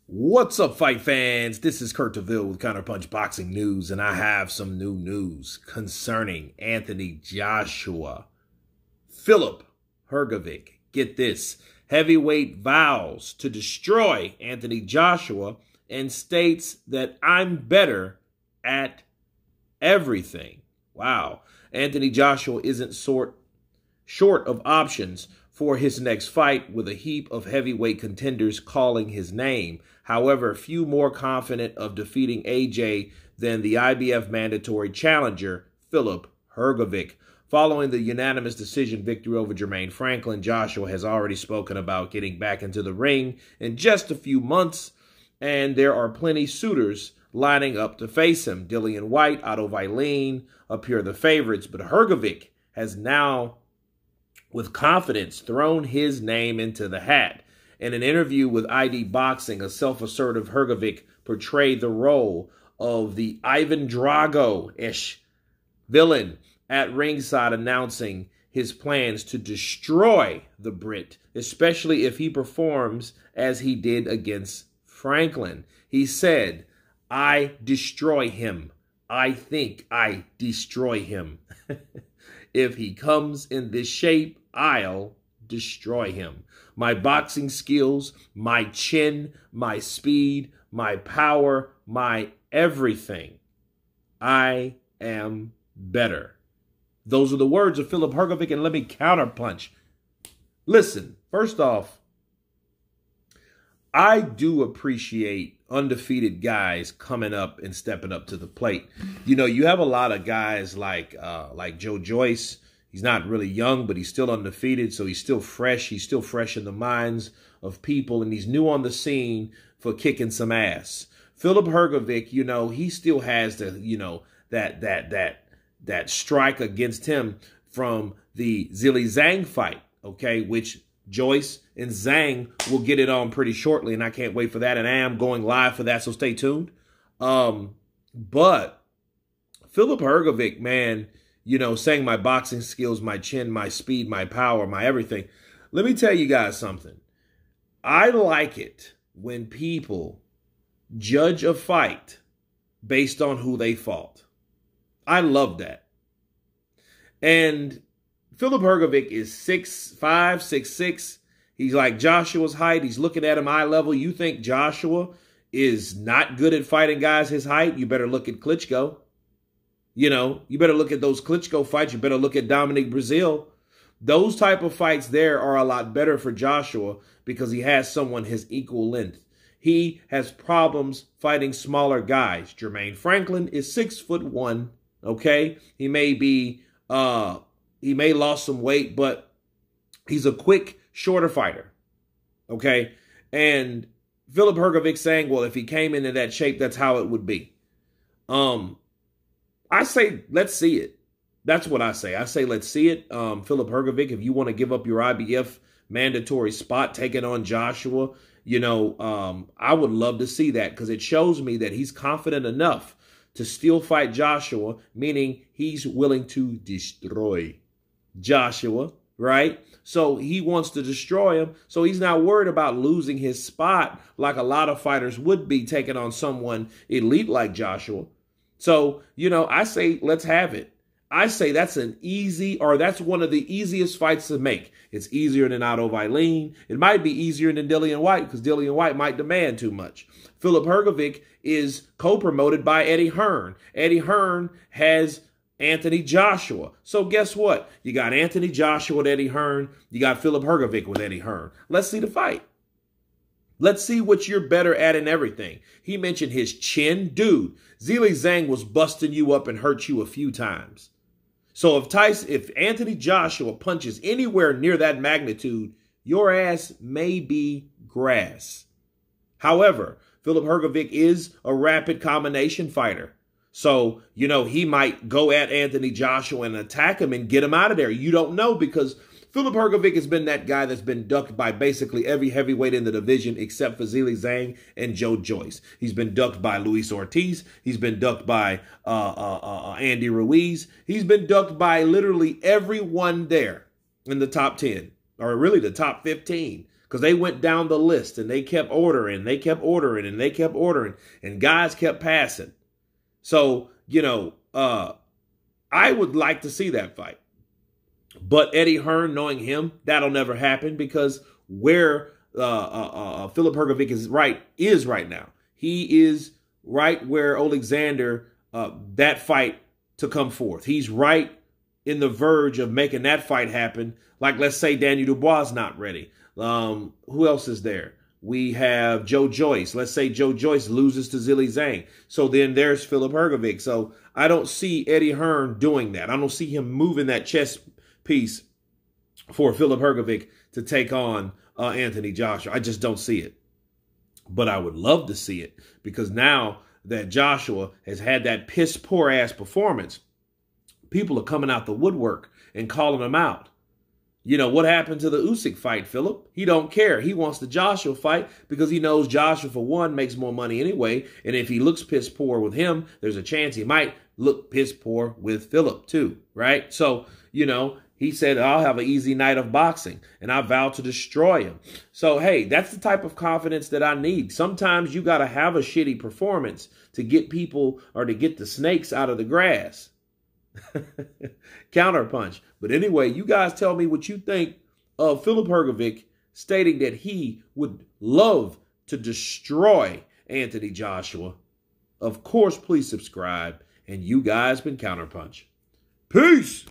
What's up, fight fans? This is Kurt DeVille with Counterpunch Boxing News, and I have some new news concerning Anthony Joshua. Filip Hrgovic, get this, heavyweight vows to destroy Anthony Joshua and states that I'm better at everything. Wow. Anthony Joshua isn't short of options for his next fight, with a heap of heavyweight contenders calling his name. However, few more confident of defeating AJ than the IBF mandatory challenger, Filip Hrgovic. Following the unanimous decision victory over Jermaine Franklin, Joshua has already spoken about getting back into the ring in just a few months, and there are plenty suitors lining up to face him. Dillian Whyte, Otto Wallin appear the favorites, but Hrgovic has now, with confidence, thrown his name into the hat. In an interview with ID Boxing, a self-assertive Hrgovic portrayed the role of the Ivan Drago-ish villain at ringside, announcing his plans to destroy the Brit, especially if he performs as he did against Franklin. He said, "I destroy him. I think I destroy him. If he comes in this shape, I'll destroy him. My boxing skills, my chin, my speed, my power, my everything. I am better." Those are the words of Filip Hrgovic, and let me counterpunch. Listen, first off, I do appreciate undefeated guys coming up and stepping up to the plate. You know, you have a lot of guys like Joe Joyce. He's not really young, but he's still undefeated, so he's still fresh. He's still fresh in the minds of people, and he's new on the scene for kicking some ass. Filip Hrgovic, you know, he still has the, you know, that strike against him from the Zhilei Zhang fight, okay, which Joyce and Zhang will get it on pretty shortly, and I can't wait for that, and I am going live for that, so stay tuned. But Filip Hrgovic, man, you know, saying my boxing skills, my chin, my speed, my power, my everything. Let me tell you guys something. I like it when people judge a fight based on who they fought. I love that. And Filip Hrgovic is 6'5", 6'6". He's like Joshua's height. He's looking at him eye level. You think Joshua is not good at fighting guys his height? You better look at Klitschko. You know, you better look at those Klitschko fights. You better look at Dominic Brazil. Those type of fights there are a lot better for Joshua because he has someone his equal length. He has problems fighting smaller guys. Jermaine Franklin is 6'1", okay? He may lost some weight, but he's a quick, shorter fighter, okay? And Filip Hrgovic saying, well, if he came into that shape, that's how it would be. I say, let's see it. That's what I say. I say, let's see it. Filip Hrgovic, if you want to give up your IBF mandatory spot, taking on Joshua, you know, I would love to see that because it shows me that he's confident enough to still fight Joshua, meaning he's willing to destroy Joshua, right? So he wants to destroy him. So he's not worried about losing his spot like a lot of fighters would be taking on someone elite like Joshua. So, you know, I say, let's have it. I say that's that's one of the easiest fights to make. It's easier than Otto Wallin. It might be easier than Dillian Whyte because Dillian Whyte might demand too much. Filip Hrgovic is co-promoted by Eddie Hearn. Eddie Hearn has Anthony Joshua. So guess what? You got Anthony Joshua with Eddie Hearn. You got Filip Hrgovic with Eddie Hearn. Let's see the fight. Let's see what you're better at in everything. He mentioned his chin. Dude, Zhilei Zhang was busting you up and hurt you a few times. So if Anthony Joshua punches anywhere near that magnitude, your ass may be grass. However, Filip Hrgovic is a rapid combination fighter. So, you know, he might go at Anthony Joshua and attack him and get him out of there. You don't know because Filip Hrgovic has been that guy that's been ducked by basically every heavyweight in the division except for Zhilei Zhang and Joe Joyce. He's been ducked by Luis Ortiz. He's been ducked by Andy Ruiz. He's been ducked by literally everyone there in the top 10, or really the top 15. because they went down the list and they kept ordering, and they kept ordering, and they kept ordering, and guys kept passing. So, I would like to see that fight. But Eddie Hearn, knowing him, that'll never happen, because where Filip Hrgovic is right now. He is right where Alexander, that fight to come forth. He's right in the verge of making that fight happen. Like, let's say Daniel Dubois is not ready. Who else is there? We have Joe Joyce. Let's say Joe Joyce loses to Zhilei Zhang. So then there's Filip Hrgovic. So I don't see Eddie Hearn doing that. I don't see him moving that chess piece for Filip Hrgovic to take on Anthony Joshua. I just don't see it. But I would love to see it, because now that Joshua has had that piss poor ass performance, people are coming out the woodwork and calling him out. What happened to the Usyk fight, Philip? He don't care. He wants the Joshua fight because he knows Joshua, for one, makes more money anyway. And if he looks piss poor with him, there's a chance he might look piss poor with Philip too, right? So, he said, I'll have an easy night of boxing, and I vow to destroy him. So, hey, that's the type of confidence that I need. Sometimes you got to have a shitty performance to get people, or to get the snakes out of the grass. Counterpunch. But anyway, you guys tell me what you think of Filip Hrgovic stating that he would love to destroy Anthony Joshua. Of course, please subscribe. And you guys been Counterpunch. Peace!